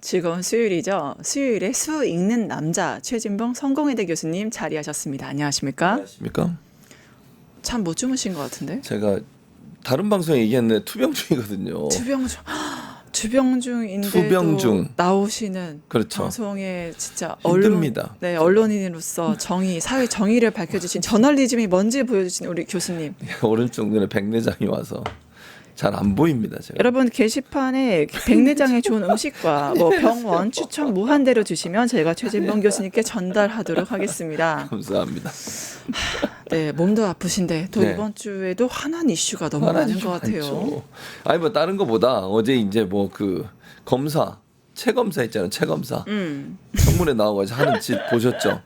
즐거운 수요일이죠. 수요일에 수 읽는 남자 최진봉 성공회대 교수님 자리하셨습니다. 안녕하십니까? 안녕하십니까? 참 못 주무신 것 같은데. 제가 다른 방송에 얘기했는데 투병중이거든요. 주병중인데도 투병중. 나오시는 그렇죠. 방송에 진짜 힘듭니다. 언론인으로서 정의, 사회 정의를 밝혀주신 저널리즘이 뭔지 보여주신 우리 교수님. 오른쪽 눈에 백내장이 와서 잘 안 보입니다. 제가. 여러분 게시판에 백내장에 좋은 음식과 뭐 병원 추천 무한대로 주시면 저희가 최진봉 교수님께 전달하도록 하겠습니다. 감사합니다. 네, 몸도 아프신데 또 네. 이번 주에도 화난 이슈가 너무 많은 것 같아요. 많죠. 아니 뭐 다른 거보다 어제 이제 뭐 그 검사 최검사 있잖아요. 최검사 청문회 나와가지고 하는 짓 보셨죠?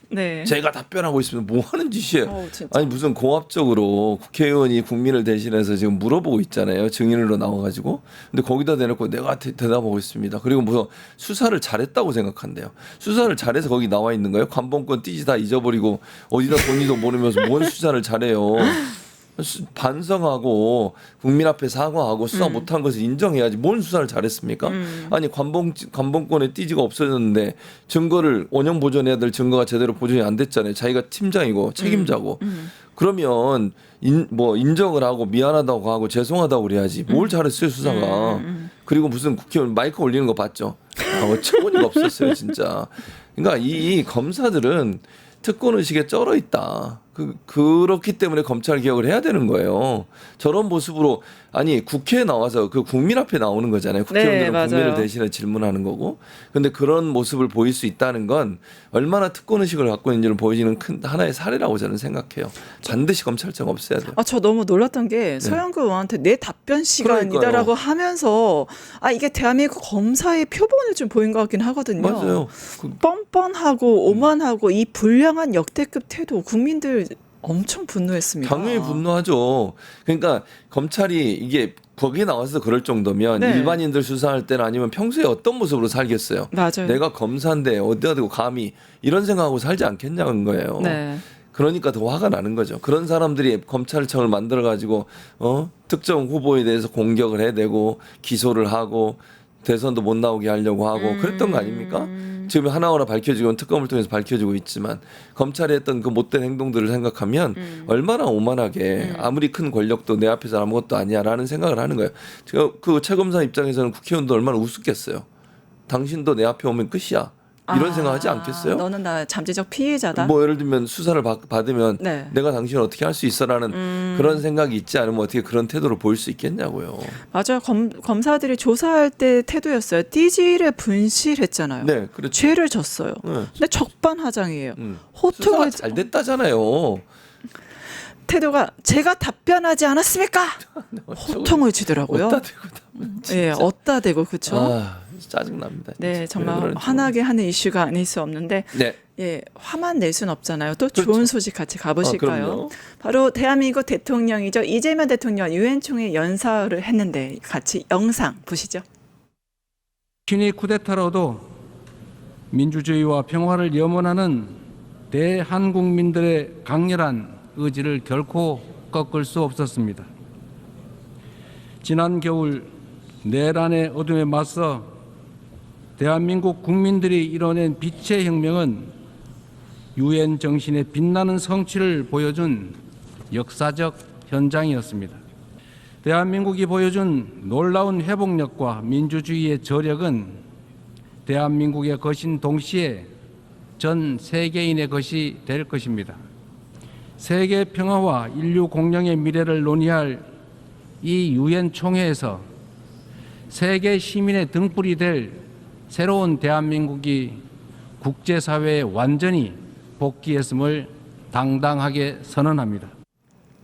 네. 제가 답변하고 있으면 뭐 하는 짓이에요? 진짜. 아니 무슨 공합적으로 국회의원이 국민을 대신해서 지금 물어보고 있잖아요. 증인으로 나와가지고. 근데 거기다 대놓고 내가 대답하고 있습니다. 그리고 무슨 수사를 잘했다고 생각한대요. 수사를 잘해서 거기 나와 있는 거예요? 관본권 띠지 다 잊어버리고 어디다 돈이도 모르면서 뭔 수사를 잘해요? 반성하고 국민 앞에 사과하고 수사 못한 것을 인정해야지 뭔 수사를 잘했습니까? 아니 관본권의 띠지가 없어졌는데 증거를 원형 보존해야 될 증거가 제대로 보존이 안 됐잖아요. 자기가 팀장이고 책임자고 그러면 인정을 하고 미안하다고 하고 죄송하다고 그래야지 뭘 잘했어요 수사가. 그리고 무슨 국회의원 마이크 올리는 거 봤죠? 어처구니가 없었어요 진짜. 그러니까 이 검사들은 특권 의식에 쩔어 있다. 그렇기 때문에 검찰 개혁을 해야 되는 거예요. 저런 모습으로 아니 국회에 나와서 그 국민 앞에 나오는 거잖아요. 국회의원들은 네, 국민을 대신해 질문하는 거고. 근데 그런 모습을 보일 수 있다는 건 얼마나 특권 의식을 갖고 있는지를 보여주는 큰 하나의 사례라고 저는 생각해요. 반드시 검찰청 없애야 돼요. 저 너무 놀랐던 게 서영구 의원한테 내 답변 시간이다라고 하면서 이게 대한민국 검사의 표본을 좀 보인 것 같긴 하거든요. 맞아요. 뻔뻔하고 오만하고 이 불량한 역대급 태도 국민들 엄청 분노했습니다. 당연히 분노하죠. 그러니까 검찰이 이게 거기에 나와서 그럴 정도면 네. 일반인들 수사할 때는 아니면 평소에 어떤 모습으로 살겠어요. 맞아요. 내가 검사인데 어디다 대고 감히 이런 생각하고 살지 않겠냐는 거예요. 네. 그러니까 더 화가 나는 거죠. 그런 사람들이 검찰청을 만들어 가지고 특정 후보에 대해서 공격을 해대고 기소를 하고 대선도 못 나오게 하려고 하고 그랬던 거 아닙니까? 지금 하나하나 밝혀지고 특검을 통해서 밝혀지고 있지만 검찰이 했던 그 못된 행동들을 생각하면 얼마나 오만하게 아무리 큰 권력도 내 앞에서 아무것도 아니야라는 생각을 하는 거예요. 제가 그 최검사 입장에서는 국회의원도 얼마나 우습겠어요. 당신도 내 앞에 오면 끝이야. 이런 생각하지 않겠어요? 너는 나 잠재적 피해자다. 뭐 예를 들면 수사를 받으면 네. 내가 당신을 어떻게 할 수 있어라는 그런 생각이 있지 않으면 어떻게 그런 태도를 보일 수 있겠냐고요. 맞아요. 검사들이 조사할 때 태도였어요. 띠지를 분실했잖아요. 네, 그렇죠. 죄를 졌어요. 네. 근데 적반하장이에요. 수사가 호통을 잘 됐다잖아요. 태도가 제가 답변하지 않았습니까? 호통을 치더라고요. 어디다 대고 예, 어따 대고 그렇죠. 짜증납니다. 네, 진짜. 정말 화나게 하는 이슈가 아닐 수 없는데 네. 예, 화만 낼 수는 없잖아요. 또 그렇죠. 좋은 소식 같이 가보실까요? 그럼요. 바로 대한민국 대통령이죠. 이재명 대통령 유엔 총회 연설을 했는데 같이 영상 보시죠. 신이 쿠데타로도 민주주의와 평화를 염원하는 대한국민들의 강렬한 의지를 결코 꺾을 수 없었습니다. 지난 겨울 내란의 어둠에 맞서 대한민국 국민들이 이뤄낸 빛의 혁명은 유엔 정신의 빛나는 성취를 보여준 역사적 현장이었습니다. 대한민국이 보여준 놀라운 회복력과 민주주의의 저력은 대한민국의 것인 동시에 전 세계인의 것이 될 것입니다. 세계 평화와 인류 공영의 미래를 논의할 이 유엔 총회에서 세계 시민의 등불이 될 새로운 대한민국이 국제사회에 완전히 복귀했음을 당당하게 선언합니다.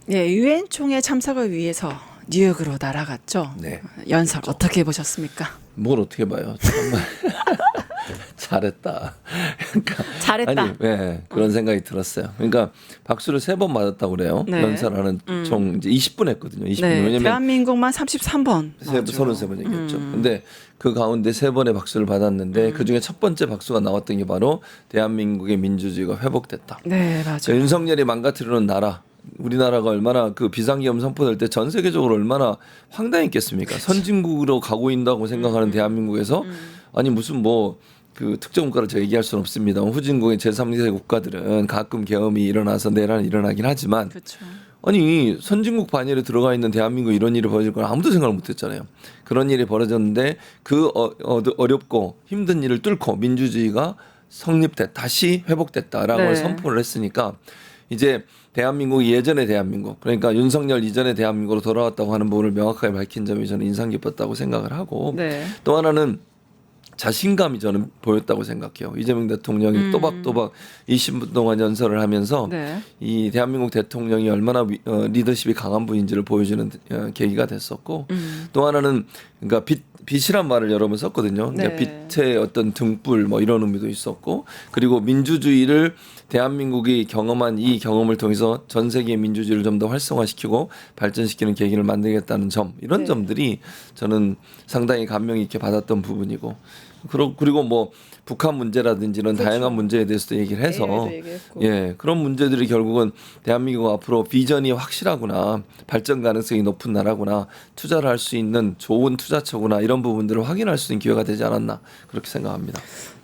예, 유엔 총회 참석을 위해서 뉴욕으로 날아갔죠. 네. 연설 어떻게 보셨습니까? 뭘 어떻게 봐요? 정말 잘했다. 그러니까 잘했다. 아니, 네, 그런 생각이 들었어요. 그러니까 박수를 3번 받았다고 그래요. 네. 연설하는 총 이제 20분 했거든요. 20분. 네, 왜냐면 대한민국만 33번. 33번 얘기했죠. 근데 그 가운데 3번의 박수를 받았는데 그 중에 첫 번째 박수가 나왔던 게 바로 대한민국의 민주주의가 회복됐다. 네, 맞아요. 윤석열이 망가뜨리는 나라. 우리나라가 얼마나 그 비상계엄 선포될 때 전 세계적으로 얼마나 황당했겠습니까? 선진국으로 가고 있다고 생각하는 대한민국에서 아니 무슨 뭐 그 특정 국가를 저 얘기할 수는 없습니다. 후진국의 제3세 국가들은 가끔 계엄이 일어나서 내란이 일어나긴 하지만 그렇죠. 아니 선진국 반열에 들어가 있는 대한민국 이런 일이 벌어질 건 아무도 생각을 못했잖아요. 그런 일이 벌어졌는데 그 어렵고 힘든 일을 뚫고 민주주의가 다시 회복됐다라고 네. 선포를 했으니까 이제 대한민국이 예전의 대한민국 그러니까 윤석열 이전의 대한민국으로 돌아왔다고 하는 부분을 명확하게 밝힌 점이 저는 인상 깊었다고 생각을 하고 네. 또 하나는 자신감이 저는 보였다고 생각해요. 이재명 대통령이 또박또박 20분 동안 연설을 하면서 네. 이 대한민국 대통령이 얼마나 리더십이 강한 분인지를 보여주는 계기가 됐었고 또 하나는 그러니까 빛이란 말을 여러 번 썼거든요. 그러니까 네. 빛의 어떤 등불 뭐 이런 의미도 있었고 그리고 민주주의를 대한민국이 경험한 이 경험을 통해서 전 세계의 민주주의를 좀 더 활성화시키고 발전시키는 계기를 만들겠다는 점 이런 네. 점들이 저는 상당히 감명 있게 받았던 부분이고 그리고 뭐 북한 문제라든지 이런 그렇죠. 다양한 문제에 대해서도 얘기를 해서 AI도 얘기했고. 예 그런 문제들이 결국은 대한민국 앞으로 비전이 확실하구나 발전 가능성이 높은 나라구나 투자를 할 수 있는 좋은 투자처구나 이런 부분들을 확인할 수 있는 기회가 되지 않았나 그렇게 생각합니다.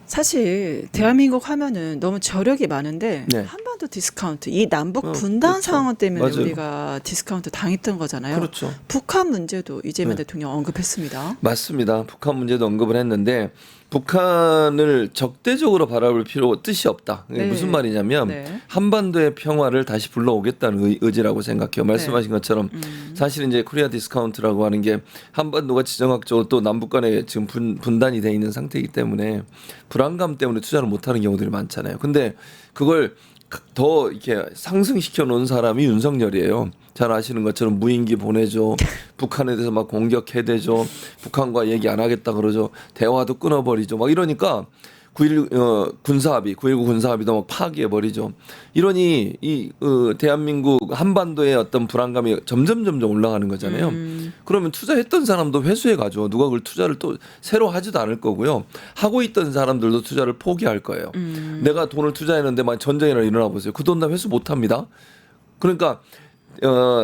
사실 대한민국 하면은 너무 저력이 많은데 네. 한반도 디스카운트 이 남북 분단 그렇죠. 상황 때문에 맞아요. 우리가 디스카운트 당했던 거잖아요. 그렇죠. 북한 문제도 이재명 네. 대통령 언급했습니다. 맞습니다. 북한 문제도 언급을 했는데 북한을 적대적으로 바라볼 뜻이 없다. 이게 네. 무슨 말이냐면 네. 한반도의 평화를 다시 불러오겠다는 의지라고 생각해요. 말씀하신 네. 것처럼 사실 이제 코리아 디스카운트라고 하는 게 한반도가 지정학적으로 또 남북 간에 지금 분단이 돼 있는 상태이기 때문에 불안감 때문에 투자를 못하는 경우들이 많잖아요. 근데 그걸 더 이렇게 상승시켜 놓은 사람이 윤석열이에요. 잘 아시는 것처럼 무인기 보내줘. 북한에 대해서 막 공격해대죠. 북한과 얘기 안 하겠다 그러죠. 대화도 끊어버리죠. 막 이러니까 9.19 군사합의도 막 파기해버리죠. 이러니 대한민국 한반도의 어떤 불안감이 점점 올라가는 거잖아요. 그러면 투자했던 사람도 회수해 가죠. 누가 그걸 투자를 또 새로 하지도 않을 거고요. 하고 있던 사람들도 투자를 포기할 거예요. 내가 돈을 투자했는데 만 전쟁이나 일어나 보세요. 그 돈 다 회수 못 합니다. 그러니까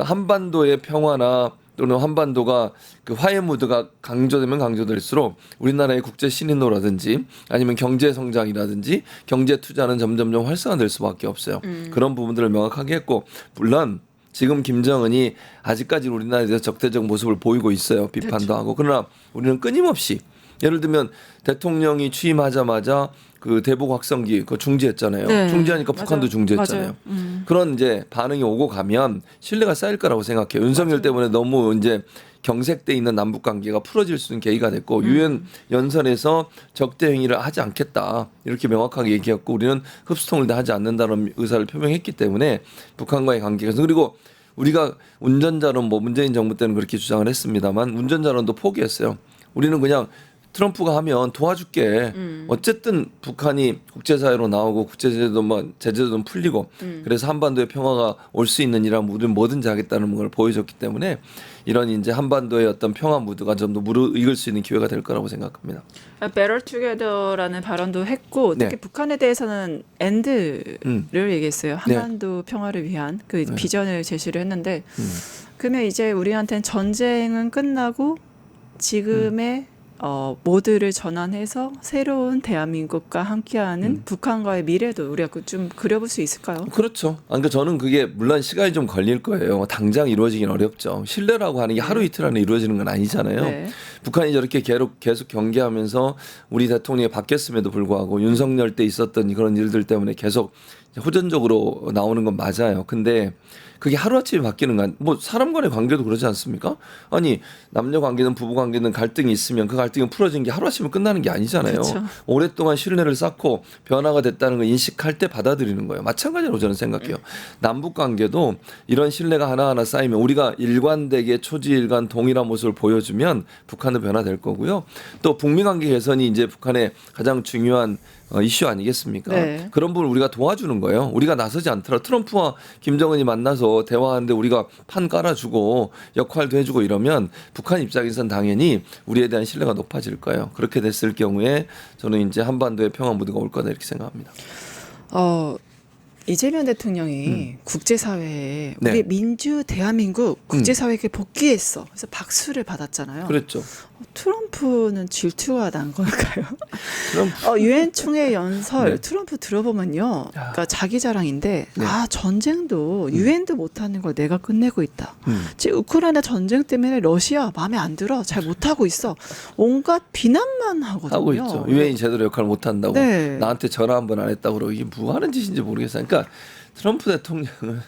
한반도의 평화나 또는 한반도가 그 화해 무드가 강조되면 강조될수록 우리나라의 국제 신인도라든지 아니면 경제 성장이라든지 경제 투자는 점점 활성화될 수밖에 없어요. 그런 부분들을 명확하게 했고 물론 지금 김정은이 아직까지 우리나라에 대해서 적대적 모습을 보이고 있어요. 비판도 그렇죠. 하고 그러나 우리는 끊임없이 예를 들면 대통령이 취임하자마자 그 대북 확성기 그거 중지했잖아요. 네. 중지하니까 북한도 맞아요. 중지했잖아요. 맞아요. 그런 이제 반응이 오고 가면 신뢰가 쌓일 거라고 생각해요. 윤석열 때문에 너무 이제 경색돼 있는 남북 관계가 풀어질 수 있는 계기가 됐고 유엔 연설에서 적대 행위를 하지 않겠다 이렇게 명확하게 얘기했고 우리는 흡수통을 다 하지 않는다는 의사를 표명했기 때문에 북한과의 관계가 그리고 우리가 운전자론 뭐 문재인 정부 때는 그렇게 주장을 했습니다만 운전자론도 포기했어요. 우리는 그냥 트럼프가 하면 도와줄게. 어쨌든 북한이 국제사회로 나오고 제재도 풀리고 그래서 한반도의 평화가 올 수 있는 일이라면 우리는 뭐든지 하겠다는 걸 보여줬기 때문에 이런 이제 한반도의 어떤 평화 무드가 좀 더 무르익을 수 있는 기회가 될 거라고 생각합니다. Better Together라는 발언도 했고 특히 네. 북한에 대해서는 End를 얘기했어요. 한반도 평화를 위한 그 비전을 제시를 했는데 그러면 이제 우리한테는 전쟁은 끝나고 지금의 모드를 전환해서 새로운 대한민국과 함께하는 북한과의 미래도 우리가 좀 그려볼 수 있을까요? 그렇죠. 그러니까 저는 그게 물론 시간이 좀 걸릴 거예요. 당장 이루어지긴 어렵죠. 신뢰라고 하는 게 하루 이틀 안에 이루어지는 건 아니잖아요. 네. 북한이 저렇게 계속 경계하면서 우리 대통령이 바뀌었음에도 불구하고 윤석열 때 있었던 그런 일들 때문에 계속 호전적으로 나오는 건 맞아요. 근데 그게 하루아침에 바뀌는 건 뭐 사람 간의 관계도 그러지 않습니까? 아니 남녀 관계든 부부 관계든 갈등이 있으면 그 갈등이 풀어진 게 하루아침에 끝나는 게 아니잖아요. 그렇죠. 오랫동안 신뢰를 쌓고 변화가 됐다는 걸 인식할 때 받아들이는 거예요. 마찬가지로 저는 생각해요. 남북 관계도 이런 신뢰가 하나하나 쌓이면 우리가 일관되게 초지일관 동일한 모습을 보여주면 북한도 변화될 거고요. 또 북미 관계 개선이 이제 북한의 가장 중요한 이슈 아니겠습니까? 네. 그런 부분을 우리가 도와주는 거예요. 우리가 나서지 않더라도 트럼프와 김정은이 만나서 대화하는데 우리가 판 깔아주고 역할도 해주고 이러면 북한 입장에서는 당연히 우리에 대한 신뢰가 높아질 거예요. 그렇게 됐을 경우에 저는 이제 한반도의 평화 무드가 올 거다 이렇게 생각합니다. 이재명 대통령이 국제사회에 네. 우리 민주 대한민국 국제사회에 복귀했어. 그래서 박수를 받았잖아요. 그랬죠. 트럼프는 질투가 난 걸까요? 트럼프. 유엔 총회 연설 네. 트럼프 들어보면요. 그러니까 자기 자랑인데 네. 전쟁도 유엔도 못하는 걸 내가 끝내고 있다. 음. 지금 우크라이나 전쟁 때문에 러시아 마음에 안 들어. 잘 못하고 있어. 온갖 비난만 하거든요. 하고 있죠. 유엔이 제대로 역할을 못 한다고. 네. 나한테 전화 한 번 안 했다고 그러고 이게 뭐 하는 짓인지 모르겠어요. 그러니까 트럼프 대통령은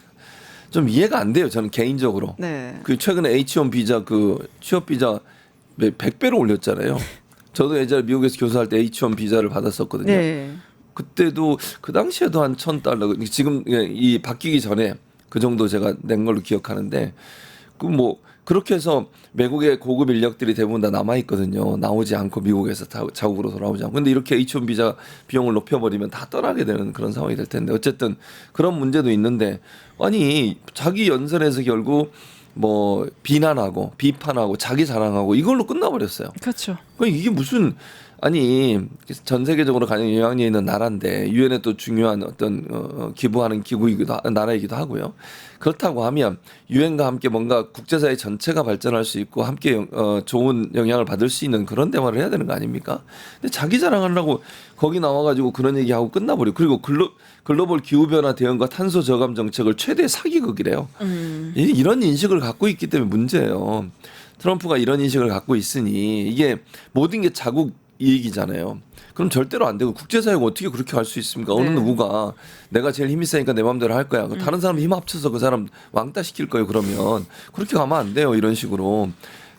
좀 이해가 안 돼요. 저는 개인적으로. 네. 그 최근에 H1 비자 그 취업 비자 100배로 올렸잖아요. 저도 예전에 미국에서 교수할 때 H1 비자를 받았었거든요. 네. 그때도 그 당시에도 한 $1,000 지금 이 바뀌기 전에 그 정도 제가 낸 걸로 기억하는데 그 뭐 그렇게 해서 외국의 고급 인력들이 대부분 다 남아 있거든요. 나오지 않고 미국에서 자국으로 돌아오지 않고. 근데 이렇게 H1 비자 비용을 높여버리면 다 떠나게 되는 그런 상황이 될 텐데 어쨌든 그런 문제도 있는데 아니 자기 연설에서 결국 뭐 비난하고 비판하고 자기 자랑하고 이걸로 끝나버렸어요. 그렇죠. 이게 무슨 아니 전 세계적으로 가장 영향력 있는 나라인데 유엔에 또 중요한 어떤 기부하는 기구이기도 나라이기도 하고요. 그렇다고 하면 유엔과 함께 뭔가 국제사회 전체가 발전할 수 있고 함께 좋은 영향을 받을 수 있는 그런 대화를 해야 되는 거 아닙니까? 근데 자기 자랑하려고 거기 나와가지고 그런 얘기하고 끝나버리고 그리고 글로벌 기후변화 대응과 탄소 저감 정책을 최대 사기극이래요. 이런 인식을 갖고 있기 때문에 문제예요. 트럼프가 이런 인식을 갖고 있으니 이게 모든 게 자국 이익이잖아요. 그럼 절대로 안 되고 국제사회가 어떻게 그렇게 할 수 있습니까? 어느 네. 누구가 내가 제일 힘이 세니까 내 마음대로 할 거야. 다른 사람 힘 합쳐서 그 사람 왕따 시킬 거예요. 그러면 그렇게 가면 안 돼요. 이런 식으로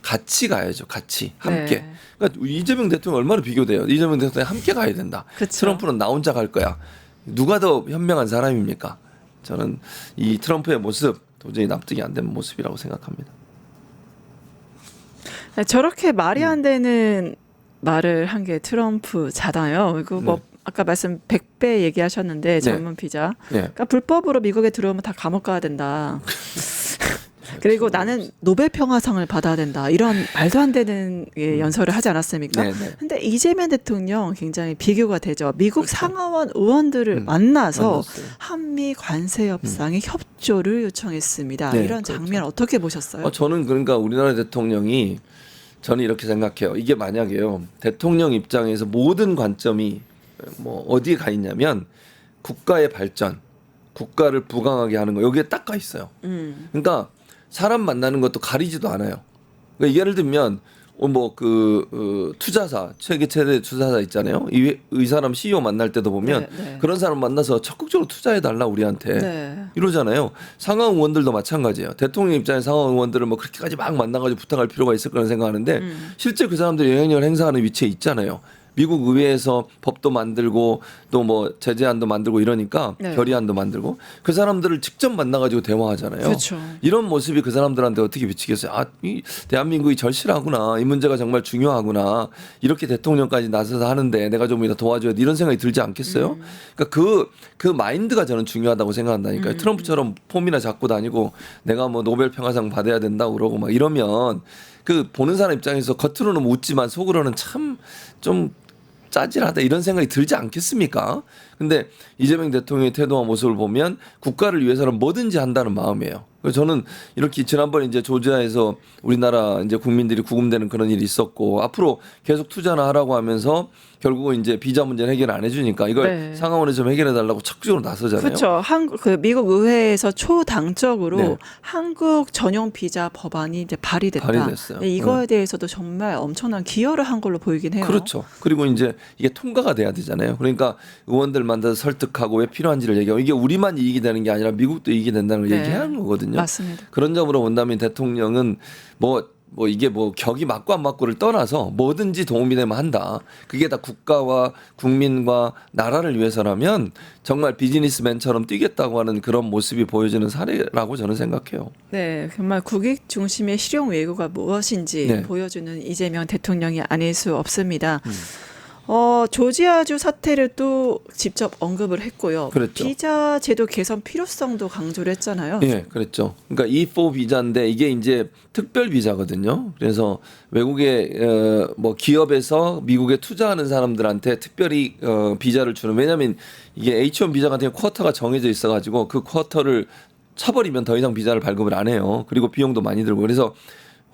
같이 가야죠. 같이 함께. 네. 그러니까 이재명 대통령 얼마나 비교돼요. 이재명 대통령 함께 가야 된다. 그쵸. 트럼프는 나 혼자 갈 거야. 누가 더 현명한 사람입니까? 저는 이 트럼프의 모습 도저히 납득이 안 되는 모습이라고 생각합니다. 저렇게 말이 안 되는 말을 한 게 트럼프잖아요. 그리고 뭐 네. 아까 말씀 100배 얘기하셨는데 젊은 피자. 네. 그러니까 불법으로 미국에 들어오면 다 감옥 가야 된다. 그리고 나는 노벨 평화상을 받아야 된다. 이런 말도 안 되는 연설을 하지 않았습니까? 네, 네. 근데 이재명 대통령 굉장히 비교가 되죠. 미국 그렇죠. 상하원 의원들을 만나서 만났어요. 한미 관세 협상에 협조를 요청했습니다. 네, 이런 그렇죠. 장면 어떻게 보셨어요? 저는 그러니까 우리나라 대통령이 저는 이렇게 생각해요. 이게 만약에요. 대통령 입장에서 모든 관점이 뭐 어디에 가 있냐면 국가의 발전, 국가를 부강하게 하는 거 여기에 딱 가 있어요. 그러니까 사람 만나는 것도 가리지도 않아요. 그러니까 예를 들면 뭐 투자사 세계 최대 투자사 있잖아요. 이 사람 CEO 만날 때도 보면 네, 네. 그런 사람 만나서 적극적으로 투자해 달라 우리한테 네. 이러잖아요. 상하원 의원들도 마찬가지예요. 대통령 입장에 상하원 의원들을 뭐 그렇게까지 막 만나가지고 부탁할 필요가 있을 거라는 생각하는데 실제 그 사람들이 영향력을 행사하는 위치에 있잖아요. 미국 의회에서 법도 만들고 또 뭐 제재안도 만들고 이러니까 네. 결의안도 만들고 그 사람들을 직접 만나가지고 대화하잖아요. 그렇죠. 이런 모습이 그 사람들한테 어떻게 비치겠어요? 이 대한민국이 절실하구나. 이 문제가 정말 중요하구나. 이렇게 대통령까지 나서서 하는데 내가 좀 도와줘야 돼. 이런 생각이 들지 않겠어요? 그러니까 그 마인드가 저는 중요하다고 생각한다니까요. 트럼프처럼 폼이나 잡고 다니고 내가 뭐 노벨 평화상 받아야 된다고 그러고 막 이러면 그 보는 사람 입장에서 겉으로는 웃지만 속으로는 참 좀 짜질하다 이런 생각이 들지 않겠습니까? 근데 이재명 대통령의 태도와 모습을 보면 국가를 위해서는 뭐든지 한다는 마음이에요. 그래서 저는 이렇게 지난번에 이제 조지아에서 우리나라 이제 국민들이 구금되는 그런 일이 있었고 앞으로 계속 투자나 하라고 하면서 결국은 이제 비자 문제는 해결 안 해주니까 이걸 네. 상하원에서 좀 해결해 달라고 적극적으로 나서잖아요. 그렇죠. 그 미국 의회에서 초당적으로 네. 한국 전용 비자 법안이 이제 발의됐다. 발의됐어요. 네, 이거에 대해서도 정말 엄청난 기여를 한 걸로 보이긴 해요. 그렇죠. 그리고 이제 이게 통과가 돼야 되잖아요. 그러니까 의원들 만나서 설득하고 왜 필요한지를 얘기하고 이게 우리만 이익이 되는 게 아니라 미국도 이익이 된다는 걸 네. 얘기하는 거거든요. 맞습니다. 그런 점으로 본다면 대통령은 뭐 이게 뭐 격이 맞고 안 맞고를 떠나서 뭐든지 도움이 되면 한다. 그게 다 국가와 국민과 나라를 위해서라면 정말 비즈니스맨처럼 뛰겠다고 하는 그런 모습이 보여지는 사례라고 저는 생각해요. 네, 정말 국익 중심의 실용 외교가 무엇인지 네. 보여주는 이재명 대통령이 아닐 수 없습니다. 조지아주 사태를 또 직접 언급을 했고요. 그랬죠. 비자 제도 개선 필요성도 강조를 했잖아요. 예, 그랬죠. 그러니까 E4 비자인데 이게 이제 특별 비자거든요. 그래서 외국의 뭐 기업에서 미국에 투자하는 사람들한테 특별히 비자를 주는. 왜냐하면 이게 H1 비자 같은 경우 쿼터가 정해져 있어가지고 그 쿼터를 차버리면 더 이상 비자를 발급을 안 해요. 그리고 비용도 많이 들고. 그래서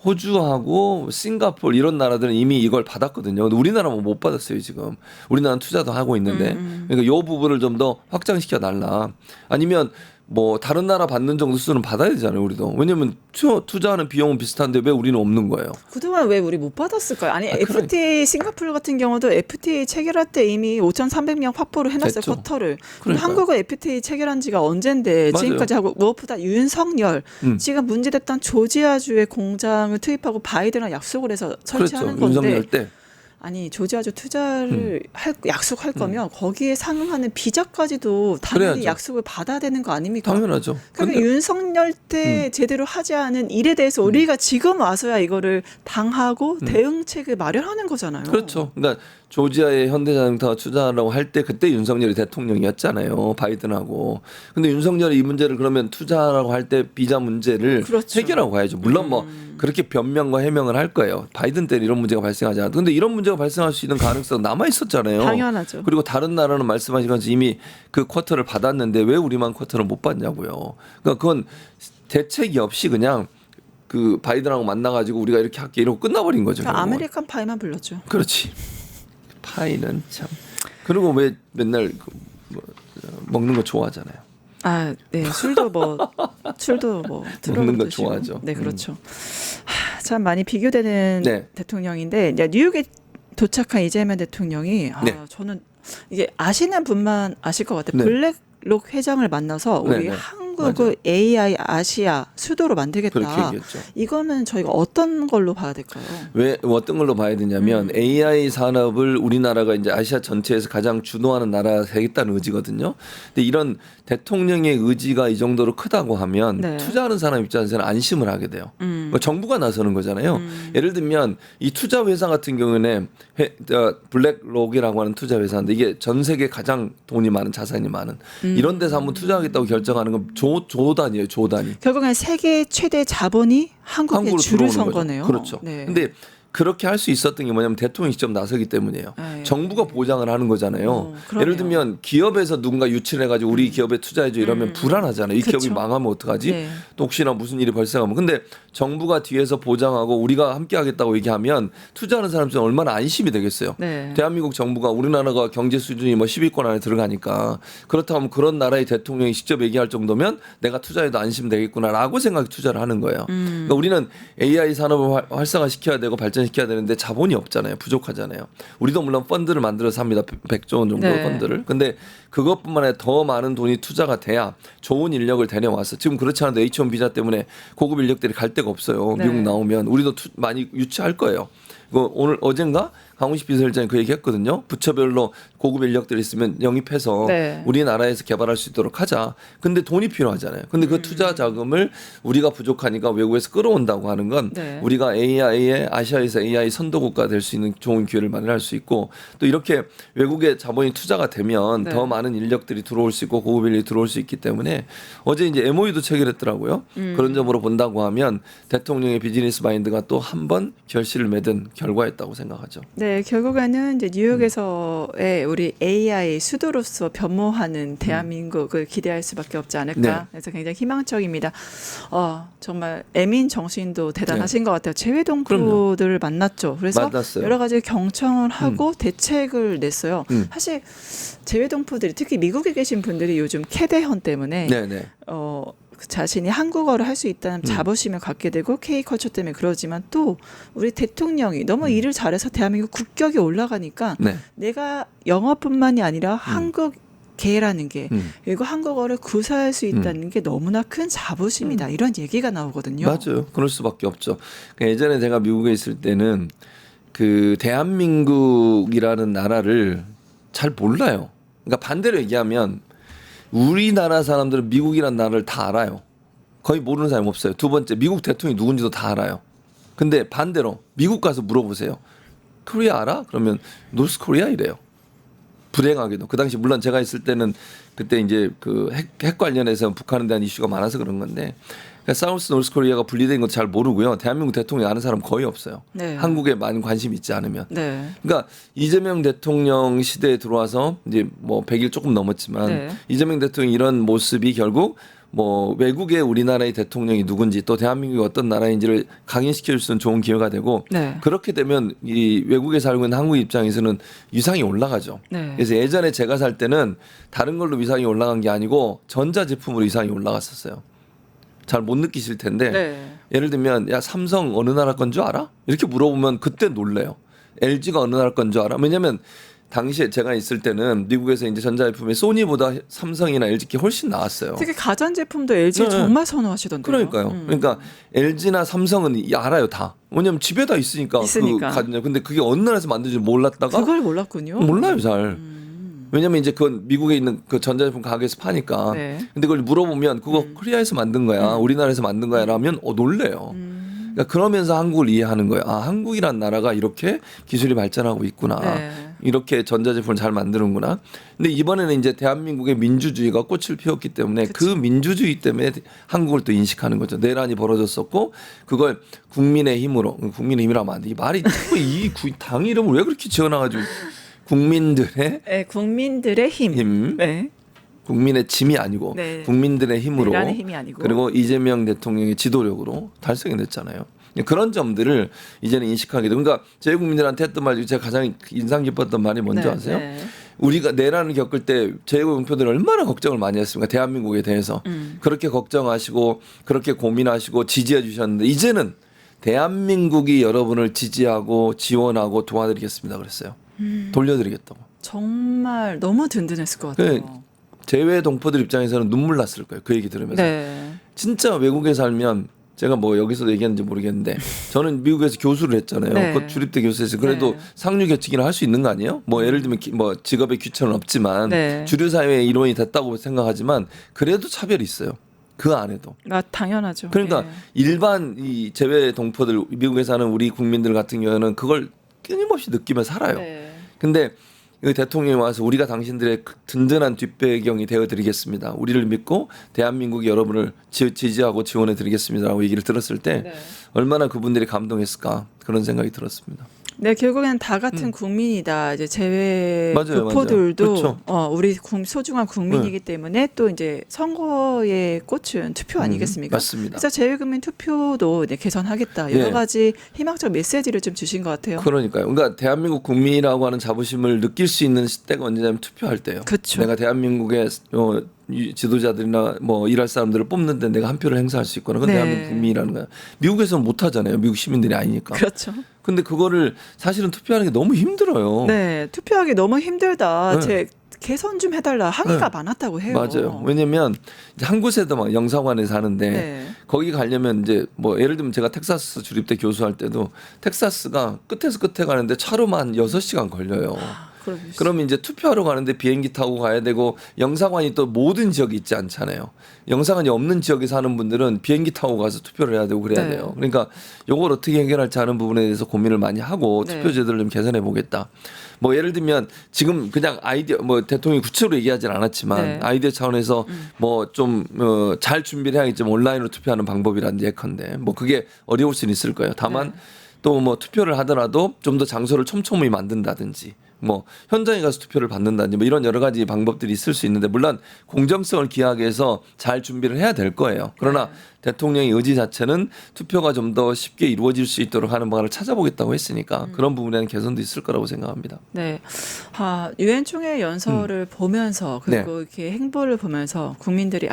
호주하고 싱가포르 이런 나라들은 이미 이걸 받았거든요. 근데 우리나라는 못 받았어요 지금. 우리나라는 투자도 하고 있는데, 그러니까 이 부분을 좀 더 확장시켜 달라. 아니면 뭐 다른 나라 받는 정도 수는 받아야 되잖아요, 우리도. 왜냐면 투자하는 비용은 비슷한데 왜 우리는 없는 거예요? 그동안 왜 우리 못 받았을까요? 아니 FTA 싱가포르 같은 경우도 FTA 체결할 때 이미 5,300명 확보를 해놨어요. 됐죠. 쿼터를. 근데 그러니까요. 한국은 FTA 체결한 지가 언젠데 맞아요. 지금까지 하고 무엇보다 윤석열 지금 문제됐던 조지아주의 공장을 투입하고 바이든이랑 약속을 해서 설치하는 그렇죠. 건데 윤석열 때. 아니 조지아주 투자를 약속할 거면 거기에 상응하는 비자까지도 당연히 그래야죠. 약속을 받아야 되는 거 아닙니까? 당연하죠. 그러면 윤석열 때 제대로 하지 않은 일에 대해서 우리가 지금 와서야 이거를 당하고 대응책을 마련하는 거잖아요. 그렇죠. 그러니까 조지아의 현대자동차가 투자하라고 할 때 그때 윤석열이 대통령이었잖아요. 바이든하고. 근데 윤석열이 이 문제를 그러면 투자하라고 할 때 비자 문제를 그렇죠. 해결하고 가야죠. 물론 뭐 그렇게 변명과 해명을 할 거예요. 바이든 때는 이런 문제가 발생하지 않았다. 근데 이런 문제가 발생할 수 있는 가능성 남아 있었잖아요. 당연하죠. 그리고 다른 나라는 말씀하신 것처럼 이미 그 쿼터를 받았는데 왜 우리만 쿼터를 못 받냐고요. 그러니까 그건 대책이 없이 그냥 그 바이든하고 만나가지고 우리가 이렇게 할게 이러고 끝나버린 거죠. 그러니까 결국은. 아메리칸 파이만 불렀죠. 그렇지. 파이는 참. 그리고 왜 맨날 먹는 거 좋아하잖아요. 아, 네. 술도 뭐 먹는 거 드시고. 좋아하죠. 네, 그렇죠. 참 많이 비교되는 네. 대통령인데 이제 뉴욕에 도착한 이재명 대통령이 네. 저는 이게 아시는 분만 아실 것 같아요. 네. 블랙록 회장을 만나서 네, 우리 네. 한국을 AI 아시아 수도로 만들겠다. 그렇게 얘기했죠. 이거는 저희가 어떤 걸로 봐야 될까요? 왜 어떤 걸로 봐야 되냐면 AI 산업을 우리나라가 이제 아시아 전체에서 가장 주도하는 나라가 되겠다는 의지거든요. 근데 이런 대통령의 의지가 이 정도로 크다고 하면 네. 투자하는 사람 입장에서는 안심을 하게 돼요. 그러니까 정부가 나서는 거잖아요. 예를 들면 이 투자 회사 같은 경우는 블랙록이라고 하는 투자 회사인데 이게 전 세계 가장 돈이 많은 자산이 많은 이런 데서 한번 투자하겠다고 결정하는 건 조 단위예요. 조 단위. 결국엔 세계 최대 자본이 한국에 한국으로 줄을 들어오는 선 거죠. 거네요. 그렇죠. 네. 근데 그렇게 할 수 있었던 게 뭐냐면 대통령이 직접 나서기 때문이에요. 아, 예. 정부가 보장을 하는 거잖아요. 그러네요. 예를 들면 기업에서 누군가 유치를 해가지고 우리 기업에 투자해줘 이러면 불안하잖아요. 이 그쵸. 기업이 망하면 어떡하지? 네. 또 혹시나 무슨 일이 발생하면. 근데 정부가 뒤에서 보장하고 우리가 함께 하겠다고 얘기하면 투자하는 사람 입장에 얼마나 안심이 되겠어요. 네. 대한민국 정부가 우리나라가 경제 수준이 뭐 10위권 안에 들어가니까 그렇다면 그런 나라의 대통령이 직접 얘기할 정도면 내가 투자해도 안심되겠구나라고 생각해 투자를 하는 거예요. 그러니까 우리는 AI 산업을 활성화시켜야 되고 발전시켜야 되는데 자본이 없잖아요. 부족하잖아요. 우리도 물론 펀드를 만들어서 합니다. 100조 원 정도 네. 펀드를. 근데 그것뿐만 아니라 더 많은 돈이 투자가 돼야 좋은 인력을 데려와서 지금 그렇지 않아도 H1 비자 때문에 고급 인력들이 갈 데가 없어요. 네. 미국 나오면 우리도 많이 유치할 거예요. 이거 오늘 어젠가 강훈식 비서실장이 그 얘기했거든요. 부처별로 고급 인력들이 있으면 영입해서 네. 우리나라에서 개발할 수 있도록 하자. 근데 돈이 필요하잖아요. 근데 그 투자 자금을 우리가 부족하니까 외국에서 끌어온다고 하는 건 네. 우리가 AI의 아시아에서 AI 선도국가 될 수 있는 좋은 기회를 마련할 수 있고 또 이렇게 외국의 자본이 투자가 되면 네. 더 많은 인력들이 들어올 수 있고 고급 인력이 들어올 수 있기 때문에 어제 이제 MOU도 체결했더라고요. 그런 점으로 본다고 하면 대통령의 비즈니스 마인드가 또 한 번 결실을 맺은 결과였다고 생각하죠. 네, 결국에는 이제 뉴욕에서의 우리 AI 수도로서 변모하는 대한민국을 기대할 수밖에 없지 않을까. 네. 그래서 굉장히 희망적입니다. 정말 애민 정신도 대단하신 것 같아요. 재외동포들을 만났죠. 그래서 만났어요. 여러 가지 경청을 하고 대책을 냈어요. 사실 재외동포들이 특히 미국에 계신 분들이 요즘 캐대헌 때문에 네네. 자신이 한국어를 할 수 있다는 자부심을 갖게 되고 K컬처 때문에 그러지만 또 우리 대통령이 너무 일을 잘해서 대한민국 국격이 올라가니까 네. 내가 영어뿐만이 아니라 한국계라는 게 그리고 한국어를 구사할 수 있다는 게 너무나 큰 자부심이다. 이런 얘기가 나오거든요. 맞아요. 그럴 수밖에 없죠. 그러니까 예전에 제가 미국에 있을 때는 그 대한민국이라는 나라를 잘 몰라요. 그러니까 반대로 얘기하면 우리나라 사람들은 미국이라는 나라를 다 알아요. 거의 모르는 사람이 없어요. 두 번째, 미국 대통령이 누군지도 다 알아요. 근데 반대로 미국 가서 물어보세요. 코리아 알아? 그러면 노스 코리아 이래요. 불행하게도 그 당시 물론 제가 있을 때는 그때 이제 그 핵 관련해서 북한에 대한 이슈가 많아서 그런 건데 그러니까 사우스 노스 코리아가 분리된 것도 잘 모르고요. 대한민국 대통령 아는 사람 거의 없어요. 네. 한국에 많은 관심 있지 않으면. 네. 그러니까 이재명 대통령 시대에 들어와서 이제 뭐 100일 조금 넘었지만 네. 이재명 대통령 이런 모습이 결국 뭐 외국의 우리나라의 대통령이 누군지 또 대한민국이 어떤 나라인지를 각인시켜 줄 수 있는 좋은 기회가 되고 네. 그렇게 되면 이 외국에 살고 있는 한국 입장에서는 위상이 올라가죠. 네. 그래서 예전에 제가 살 때는 다른 걸로 위상이 올라간 게 아니고 전자제품으로 위상이 올라갔었어요. 잘 못 느끼실 텐데 네. 예를 들면 야 삼성 어느 나라 건 줄 알아? 이렇게 물어보면 그때 놀래요. LG가 어느 나라 건 줄 알아? 왜냐하면 당시에 제가 있을 때는 미국에서 이제 전자제품이 소니보다 삼성이나 LG가 훨씬 나았어요. 특히 가전제품도 LG 네. 정말 선호하시던데요. 그러니까요. 그러니까 LG나 삼성은 알아요 다. 왜냐면 집에 다 있으니까. 있으니까. 그 가전. 근데 그게 어느 나라에서 만드는지 몰랐다가 그걸 몰랐군요. 몰라요 잘. 왜냐면 이제 그건 미국에 있는 그 전자제품 가게에서 파니까. 네. 근데 그걸 물어보면 그거 코리아에서 만든 거야, 우리나라에서 만든 거야라면 놀래요. 그러니까 그러면서 한국을 이해하는 거예요. 아 한국이란 나라가 이렇게 기술이 발전하고 있구나. 네. 이렇게 전자제품을 잘 만드는구나. 근데 이번에는 이제 대한민국의 민주주의가 꽃을 피웠기 때문에 그 민주주의 때문에 한국을 또 인식하는 거죠. 내란이 벌어졌었고 그걸 국민의 힘으로 국민의 힘이라면 안 돼. 이 말이 이 당 이름을 왜 그렇게 지어놔가지고 국민들의 네, 국민들의 힘. 네. 국민의 짐이 아니고 네. 국민들의 힘으로 내란의 힘이 아니고. 그리고 이재명 대통령의 지도력으로 달성이 됐잖아요. 그런 점들을 이제는 인식하게 되고 그러니까 저희 국민들한테 했던 말 중에 제가 가장 인상 깊었던 말이 뭔지 네, 아세요? 네. 우리가 내란을 겪을 때 제국공표들이 얼마나 걱정을 많이 했습니까? 대한민국에 대해서. 그렇게 걱정하시고 그렇게 고민하시고 지지해 주셨는데 이제는 대한민국이 여러분을 지지하고 지원하고 도와드리겠습니다 그랬어요. 돌려드리겠다고. 정말 너무 든든했을 것 같아요. 제외 동포들 입장에서는 눈물 났을 거예요. 그 얘기 들으면서. 네. 진짜 외국에 살면 제가 뭐 여기서도 얘기했는지 모르겠는데 저는 미국에서 교수를 했잖아요. 네. 그 주립대 교수에서 그래도 네. 상류 계층이나 할 수 있는 거 아니에요? 뭐 예를 들면 뭐 직업의 귀천은 없지만 네. 주류 사회의 일원이 됐다고 생각하지만 그래도 차별이 있어요. 그 안에도. 아, 당연하죠. 그러니까 네. 일반 이 제외 동포들 미국에 사는 우리 국민들 같은 경우에는 그걸 끊임없이 느끼며 살아요. 네. 근데 이 대통령이 와서 우리가 당신들의 든든한 뒷배경이 되어드리겠습니다. 우리를 믿고 대한민국이 여러분을 지지하고 지원해드리겠습니다라고 얘기를 들었을 때 네. 얼마나 그분들이 감동했을까 그런 생각이 들었습니다. 네, 결국엔 다 같은 국민이다. 이제 제외 맞아요, 교포들도 맞아요. 그렇죠. 우리 소중한 국민이기 때문에 또 이제 선거의 꽃은 투표 아니겠습니까? 맞습니다. 그래서 제외국민 투표도 이제 개선하겠다. 여러 예. 가지 희망적 메시지를 좀 주신 것 같아요. 그러니까요. 그러니까 대한민국 국민이라고 하는 자부심을 느낄 수 있는 때가 언제냐면 투표할 때요. 그쵸. 내가 대한민국의 지도자들이나 뭐 일할 사람들을 뽑는데 내가 한 표를 행사할 수 있거나 그건 네. 대한민국 국민이라는 거야. 미국에서는 못 하잖아요. 미국 시민들이 아니니까. 그렇죠. 근데 그거를 사실은 투표하는 게 너무 힘들어요. 네, 투표하기 너무 힘들다. 네. 제 개선 좀 해달라. 항의가 많았다고 해요. 맞아요. 왜냐면 이제 한 곳에도 막 영사관에 사는데 네. 거기 가려면 이제 뭐 예를 들면 제가 텍사스 주립대 교수할 때도 텍사스가 끝에서 끝에 가는데 차로만 6시간 걸려요. 그러면 이제 투표하러 가는데 비행기 타고 가야 되고 영사관이 또 모든 지역에 있지 않잖아요. 영사관이 없는 지역에 사는 분들은 비행기 타고 가서 투표를 해야 되고 그래야 네. 돼요. 그러니까 이걸 어떻게 해결할지 하는 부분에 대해서 고민을 많이 하고 네. 투표 제도를 좀 개선해 보겠다. 뭐 예를 들면 지금 그냥 아이디어 뭐 대통령이 구체적으로 얘기하진 않았지만 네. 아이디어 차원에서 뭐 좀 잘 준비를 해야겠지만 온라인으로 투표하는 방법이라든지 예컨대 뭐 그게 어려울 수는 있을 거예요. 다만 네. 또 뭐 투표를 하더라도 좀 더 장소를 촘촘히 만든다든지 뭐 현장에 가서 투표를 받는다든지 뭐 이런 여러 가지 방법들이 있을 수 있는데 물론 공정성을 기하기 위해서 잘 준비를 해야 될 거예요. 그러나 대통령의 의지 자체는 투표가 좀 더 쉽게 이루어질 수 있도록 하는 방안을 찾아보겠다고 했으니까 그런 부분에는 개선도 있을 거라고 생각합니다. 네. 유엔 총회 연설을 보면서 그리고 이렇게 행보를 보면서 국민들이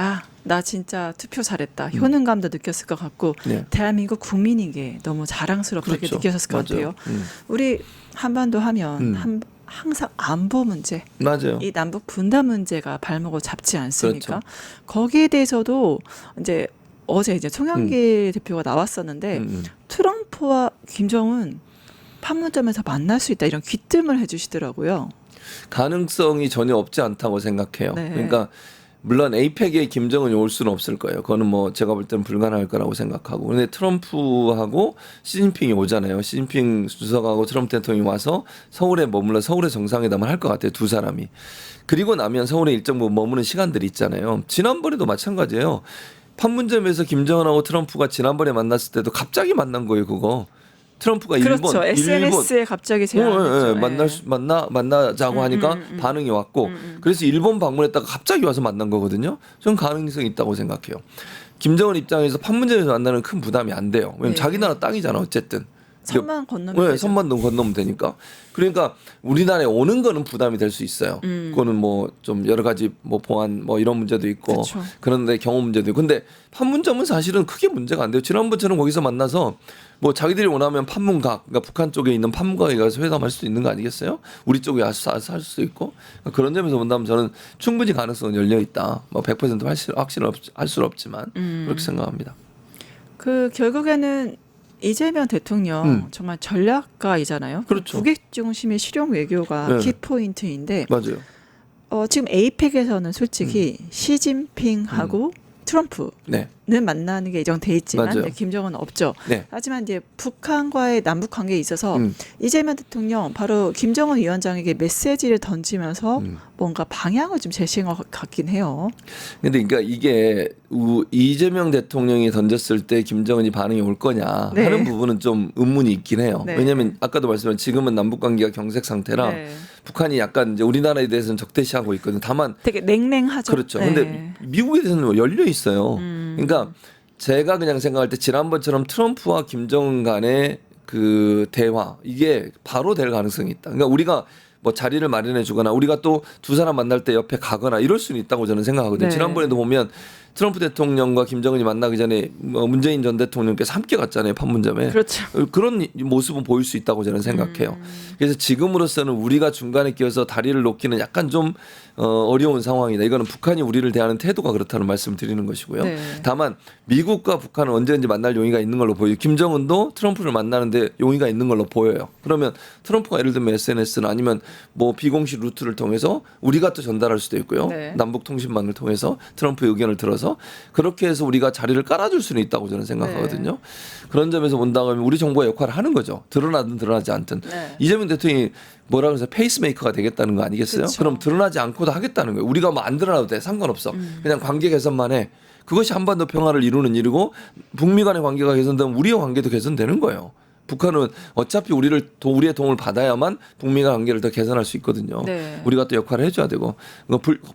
나 진짜 투표 잘했다. 효능감도 느꼈을 것 같고 네. 대한민국 국민인 게 너무 자랑스럽게 그렇죠. 느껴졌을 것 맞아요. 같아요. 우리 한반도 하면 항상 안보 문제, 맞아요. 이 남북 분단 문제가 발목을 잡지 않습니까? 그렇죠. 거기에 대해서도 이제 어제 이제 송영길 대표가 나왔었는데 트럼프와 김정은 판문점에서 만날 수 있다 이런 귀뜸을 해주시더라고요. 가능성이 전혀 없지 않다고 생각해요. 네. 그러니까 물론 에이펙에 김정은이 올 수는 없을 거예요. 그거는 뭐 제가 볼 때는 불가능할 거라고 생각하고. 근데 트럼프하고 시진핑이 오잖아요. 시진핑 주석하고 트럼프 대통령이 와서 서울에 머물러 서울의 정상회담을 할 것 같아요. 두 사람이. 그리고 나면 서울에 일정 부분 머무는 시간들이 있잖아요. 지난번에도 마찬가지예요. 판문점에서 김정은하고 트럼프가 지난번에 만났을 때도 갑자기 만난 거예요. 그거. 트럼프가 그렇죠. SNS에 일본 갑자기 제안했죠. 만나자고 하니까 반응이 왔고 그래서 일본 방문했다가 갑자기 와서 만난 거거든요. 저는 가능성이 있다고 생각해요. 김정은 입장에서 판문점에서 만나는 큰 부담이 안 돼요. 왜냐면 자기 나라 땅이잖아 어쨌든. 선만 건너면 되죠. 선만 건너면 되니까. 그러니까 우리나라에 오는 거는 부담이 될 수 있어요. 그거는 뭐 좀 여러 가지 뭐 보안 뭐 이런 문제도 있고 그쵸. 그런데 경호 문제도 있고. 근데 판문점은 사실은 크게 문제가 안 돼요. 지난번처럼 거기서 만나서 뭐 자기들이 원하면 판문각, 그러니까 북한 쪽에 있는 판문각에 가서 회담할 수도 있는 거 아니겠어요? 우리 쪽에 와서 할 수도 있고. 그러니까 그런 점에서 본다면 저는 충분히 가능성은 열려 있다. 뭐 100% 확신을 할 수는 없지만 그렇게 생각합니다. 그 결국에는 이재명 대통령 정말 전략가이잖아요. 그렇죠. 국익 중심의 실용 외교가 네. 키포인트인데 맞아요. 지금 에이펙에서는 솔직히 시진핑하고 트럼프는 네. 만나는 게 예정돼 있지만 맞아요. 김정은은 없죠. 네. 하지만 이제 북한과의 남북 관계에 있어서 이재명 대통령 바로 김정은 위원장에게 메시지를 던지면서 뭔가 방향을 좀 제시한 것 같긴 해요. 근데 그러니까 이게 이재명 대통령이 던졌을 때 김정은이 반응이 올 거냐 네. 하는 부분은 좀 의문이 있긴 해요. 네. 왜냐하면 아까도 말씀드린 지금은 남북 관계가 경색 상태라 네. 북한이 약간 이제 우리나라에 대해서는 적대시하고 있거든요. 다만 되게 냉랭하죠. 그렇죠. 네. 근데 미국에 대해서는 뭐 열려 있어요. 그러니까 제가 그냥 생각할 때 지난번처럼 트럼프와 김정은 간의 그 대화 이게 바로 될 가능성이 있다. 그러니까 우리가 뭐 자리를 마련해 주거나 우리가 또 두 사람 만날 때 옆에 가거나 이럴 수는 있다고 저는 생각하거든요. 네. 지난번에도 보면 트럼프 대통령과 김정은이 만나기 전에 뭐 문재인 전 대통령께서 함께 갔잖아요. 판문점에. 그렇죠. 그런 모습은 보일 수 있다고 저는 생각해요. 그래서 지금으로서는 우리가 중간에 끼어서 다리를 놓기는 약간 좀 어려운 상황이다. 이거는 북한이 우리를 대하는 태도가 그렇다는 말씀을 드리는 것이고요. 네. 다만 미국과 북한은 언제든지 만날 용의가 있는 걸로 보여요. 김정은도 트럼프를 만나는데 용의가 있는 걸로 보여요. 그러면 트럼프가 예를 들면 SNS나 아니면 뭐 비공식 루트를 통해서 우리가 또 전달할 수도 있고요. 네. 남북 통신망을 통해서 트럼프의 의견을 들어서 그렇게 해서 우리가 자리를 깔아줄 수는 있다고 저는 생각하거든요. 네. 그런 점에서 본다면 우리 정부가 역할을 하는 거죠. 드러나든 드러나지 않든. 네. 이재명 대통령이 뭐라 그래서 페이스메이커가 되겠다는 거 아니겠어요? 그쵸. 그럼 드러나지 않고도 하겠다는 거예요. 우리가 뭐 안 드러나도 돼. 상관없어. 그냥 관계 개선만 해. 그것이 한반도 평화를 이루는 일이고 북미 간의 관계가 개선되면 우리의 관계도 개선되는 거예요. 북한은 어차피 우리의 도움을 받아야만 북미 간 관계를 더 개선할 수 있거든요. 네. 우리가 또 역할을 해줘야 되고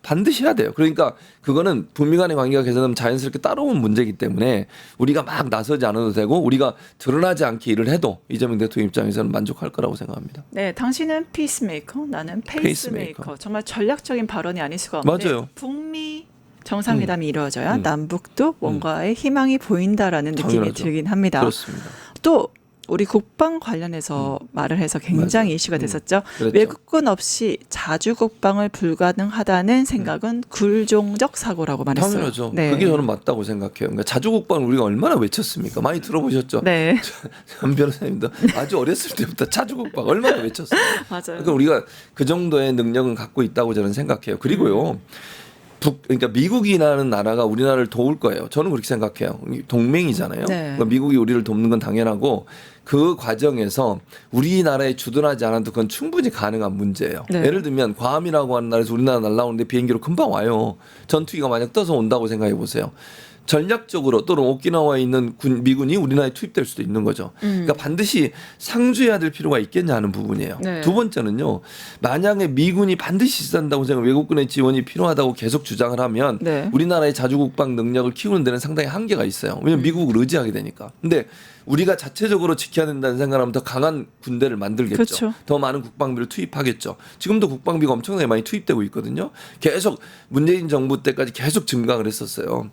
반드시 해야 돼요. 그러니까 그거는 북미 간의 관계가 개선하면 자연스럽게 따라오는 문제이기 때문에 우리가 막 나서지 않아도 되고 우리가 드러나지 않게 일을 해도 이재명 대통령 입장에서는 만족할 거라고 생각합니다. 네, 당신은 피스메이커, 나는 페이스메이커. 정말 전략적인 발언이 아닐 수가 없는데 맞아요. 북미 정상회담이 이루어져야 남북도 뭔가의 희망이 보인다라는 느낌이 당연하죠. 들긴 합니다. 그렇습니다. 또 우리 국방 관련해서 말을 해서 굉장히 이슈가 됐었죠. 그랬죠. 외국군 없이 자주 국방을 불가능하다는 생각은 굴종적 사고라고 말했어요. 당연하죠. 네. 그게 저는 맞다고 생각해요. 그러니까 자주국방을 우리가 얼마나 외쳤습니까? 많이 들어보셨죠? 네, 한 변호사님도 아주 어렸을 때부터 자주국방 얼마나 외쳤어요. 맞아요. 그러니까 우리가 그 정도의 능력은 갖고 있다고 저는 생각해요. 그리고요. 그러니까 미국이라는 나라가 우리나라를 도울 거예요. 저는 그렇게 생각해요. 동맹이잖아요. 네. 그러니까 미국이 우리를 돕는 건 당연하고 그 과정에서 우리나라에 주둔하지 않아도 그건 충분히 가능한 문제예요. 네. 예를 들면 괌이라고 하는 나라에서 우리나라 날라오는데 비행기로 금방 와요. 전투기가 만약 떠서 온다고 생각해 보세요. 전략적으로 또는 오키나와에 있는 미군이 우리나라에 투입될 수도 있는 거죠. 그러니까 반드시 상주해야 될 필요가 있겠냐 하는 부분이에요. 네. 두 번째는요. 만약에 미군이 반드시 있어야 생각 외국군의 지원이 필요하다고 계속 주장을 하면 네. 우리나라의 자주국방 능력을 키우는 데는 상당히 한계가 있어요. 왜냐하면 미국을 의지하게 되니까. 근데 우리가 자체적으로 지켜야 된다는 생각하면 더 강한 군대를 만들겠죠. 그렇죠. 더 많은 국방비를 투입하겠죠. 지금도 국방비가 엄청나게 많이 투입되고 있거든요. 계속 문재인 정부 때까지 계속 증강을 했었어요.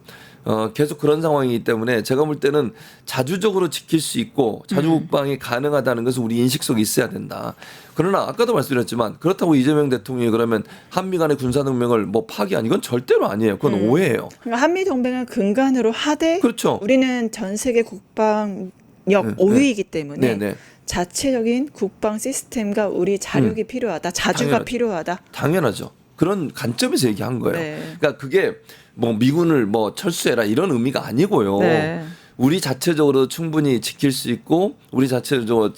계속 그런 상황이기 때문에 제가 볼 때는 자주적으로 지킬 수 있고 자주국방이 가능하다는 것은 우리 인식 속에 있어야 된다. 그러나 아까도 말씀드렸지만 그렇다고 이재명 대통령이 그러면 한미 간의 군사동맹을 뭐 파기한 이건 절대로 아니에요. 그건 오해예요. 그러니까 한미 동맹을 근간으로 하되 그렇죠. 우리는 전 세계 국방력 5위이기 때문에 네. 자체적인 국방 시스템과 우리 자력이 필요하다. 자주가 당연하죠. 필요하다. 당연하죠. 그런 관점에서 얘기한 거예요. 네. 그러니까 그게 뭐 미군을 뭐 철수해라 이런 의미가 아니고요. 네. 우리 자체적으로 충분히 지킬 수 있고 우리 자체적으로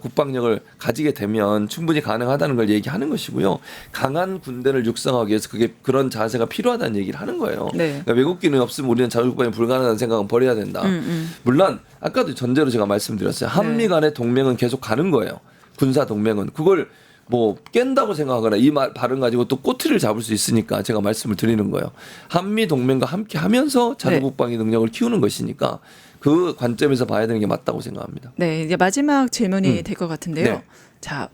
국방력을 가지게 되면 충분히 가능하다는 걸 얘기하는 것이고요. 강한 군대를 육성하기 위해서 그게 그런 자세가 필요하다는 얘기를 하는 거예요. 네. 그러니까 외국인이 없으면 우리는 자주국방이 불가능하다는 생각은 버려야 된다. 물론 아까도 전제로 제가 말씀드렸어요. 한미 간의 동맹은 계속 가는 거예요. 군사 동맹은. 그걸 뭐 깬다고 생각하거나 이 발언 가지고 또 꼬투리를 잡을 수 있으니까 제가 말씀을 드리는 거예요. 한미 동맹과 함께 하면서 자주국방의 능력을 키우는 것이니까 그 관점에서 봐야 되는 게 맞다고 생각합니다. 네, 이제 마지막 질문이 될 것 같은데요. 네. 자,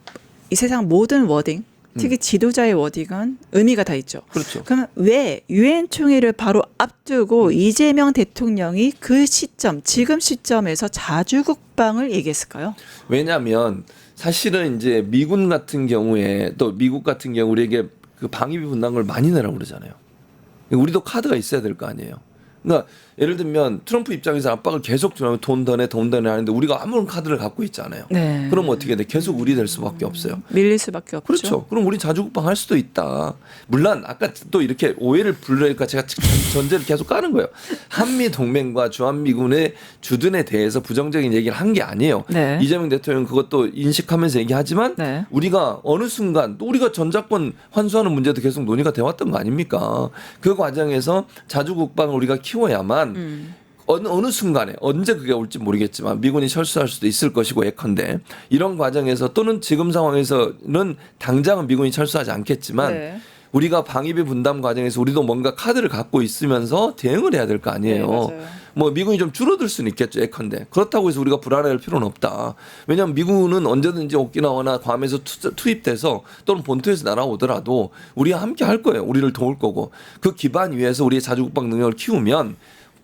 이 세상 모든 워딩, 특히 지도자의 워딩은 의미가 다 있죠. 그렇죠. 그러면 왜 유엔 총회를 바로 앞두고 이재명 대통령이 그 시점, 지금 시점에서 자주국방을 얘기했을까요? 왜냐하면 사실은 이제 미군 같은 경우에 또 미국 같은 경우 우리에게 그 방위비 분담금을 많이 내라고 그러잖아요. 우리도 카드가 있어야 될 거 아니에요. 그러니까 예를 들면 트럼프 입장에서 압박을 계속 주면 돈 더 내 하는데 우리가 아무런 카드를 갖고 있잖아요. 네. 그럼 어떻게 돼? 계속 우리 될 수밖에 없어요. 밀릴 수밖에 없죠. 그렇죠. 그럼 우리 자주국방 할 수도 있다. 물론 아까 또 이렇게 오해를 불러니까 제가 전제를 계속 까는 거예요. 한미 동맹과 주한미군의 주둔에 대해서 부정적인 얘기를 한 게 아니에요. 네. 이재명 대통령 그것도 인식하면서 얘기하지만 네. 우리가 어느 순간 또 우리가 전작권 환수하는 문제도 계속 논의가 되었던 거 아닙니까? 그 과정에서 자주국방을 우리가 키워야만 어느 순간에 언제 그게 올지 모르겠지만 미군이 철수할 수도 있을 것이고 예컨대 이런 과정에서 또는 지금 상황에서는 당장은 미군이 철수하지 않겠지만 네. 우리가 방위비 분담 과정에서 우리도 뭔가 카드를 갖고 있으면서 대응을 해야 될 거 아니에요. 네, 맞아요. 뭐 미군이 좀 줄어들 수는 있겠죠. 예컨대. 그렇다고 해서 우리가 불안해할 필요는 없다. 왜냐하면 미군은 언제든지 오키나와나 괌에서 투입돼서 또는 본토에서 날아오더라도 우리와 함께 할 거예요. 우리를 도울 거고. 그 기반 위에서 우리의 자주국방 능력을 키우면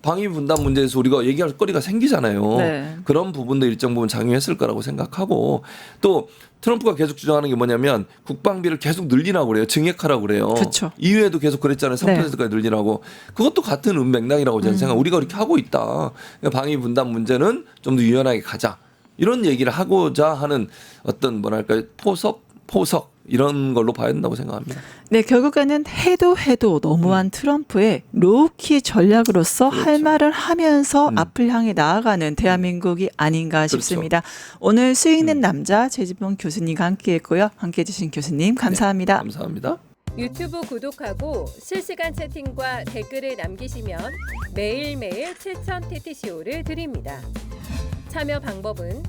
방위비 분담 문제에서 우리가 얘기할 거리가 생기잖아요. 네. 그런 부분도 일정 부분 작용했을 거라고 생각하고 또 트럼프가 계속 주장하는 게 뭐냐면 국방비를 계속 늘리라고 그래요. 증액하라고 그래요. 그렇죠. 이후에도 계속 그랬잖아요. 3%까지 늘리라고. 그것도 같은 맥락이라고 저는 생각해요. 우리가 그렇게 하고 있다. 그러니까 방위비 분담 문제는 좀 더 유연하게 가자. 이런 얘기를 하고자 하는 어떤 뭐랄까요. 포석 이런 걸로 봐야 된다고 생각합니다. 네, 결국에는 해도 너무한 트럼프의 로우키 전략으로서 할 말을 하면서 앞을 향해 나아가는 대한민국이 아닌가 싶습니다. 오늘 수익 있는 남자 최진봉 교수님과 함께했고요. 함께해 주신 교수님 감사합니다. 네, 감사합니다. 유튜브 구독하고 실시간 채팅과 댓글을 남기시면 매일매일 7천 TTCO를 드립니다. 참여 방법은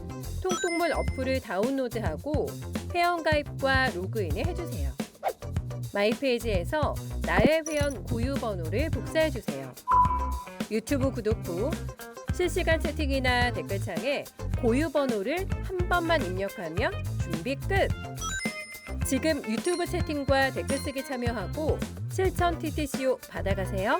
통통물 어플을 다운로드하고 회원가입과 로그인을 해주세요. 마이페이지에서 나의 회원 고유 번호를 복사해주세요. 유튜브 구독 후 실시간 채팅이나 댓글창에 고유 번호를 한 번만 입력하면 준비 끝! 지금 유튜브 채팅과 댓글 쓰기 참여하고 실천 TTCO 받아가세요.